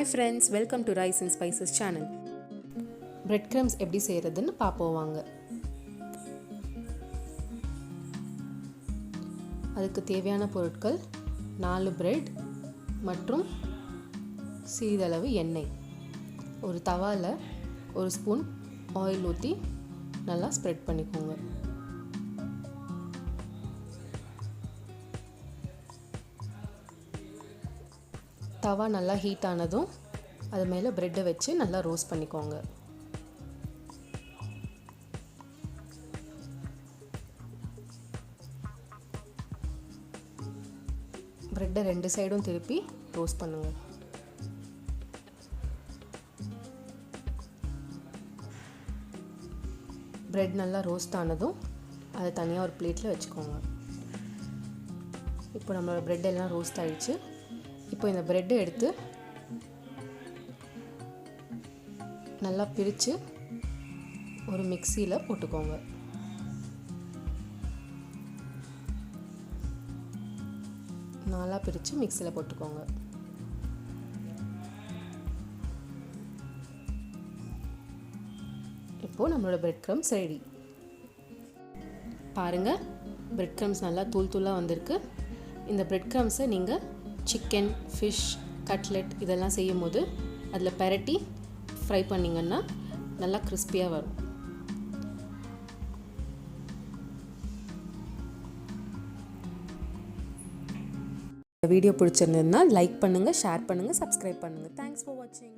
Hi friends, welcome to Rice and Spices channel. Breadcrumbs எப்படி செய்யறதுன்னு பாப்போம் வாங்க. அதுக்கு தேவையான பொருட்கள் 4 பிரெட் மற்றும் சிறிதளவு எண்ணெய். ஒரு தவால ஒரு ஸ்பூன் ஆயில் ஊத்தி நல்லா ஸ்ப்ரெட் பண்ணிக்கோங்க. தவா நல்லா ஹீட் ஆனதும் அது மேலே பிரெட்டை வச்சு நல்லா ரோஸ்ட் பண்ணிக்கோங்க. பிரெட்டை 2 சைடும் திருப்பி ரோஸ்ட் பண்ணுங்க. பிரெட் நல்லா ரோஸ்ட் ஆனதும் அதை தனியாக ஒரு பிளேட்டில் வச்சுக்கோங்க. இப்போ நம்மளோட பிரெட் எல்லாம் ரோஸ்ட் ஆயிடுச்சு. இப்போ இந்த பிரெட்டை எடுத்து நல்லா பிரித்து ஒரு மிக்சியில் போட்டுக்கோங்க. நல்லா பிரித்து மிக்சியில் போட்டுக்கோங்க. இப்போது நம்மளோட பிரெட் க்ரம்ஸ் ரெடி. பாருங்கள், பிரெட் க்ரம்ஸ் நல்லா தூள் தூளாக வந்திருக்கு. இந்த பிரெட் க்ரம்ஸை நீங்கள் சிக்கன், ஃபிஷ், கட்லெட் இதெல்லாம் செய்யும் போது அதில் பெரட்டி ஃப்ரை பண்ணிங்கன்னா நல்லா கிறிஸ்பியாக வரும். வீடியோ பிடிச்சிருந்ததுன்னா லைக் பண்ணுங்கள், ஷேர் பண்ணுங்கள், சப்ஸ்கிரைப் பண்ணுங்கள். தேங்க்ஸ் ஃபார் வாட்சிங்.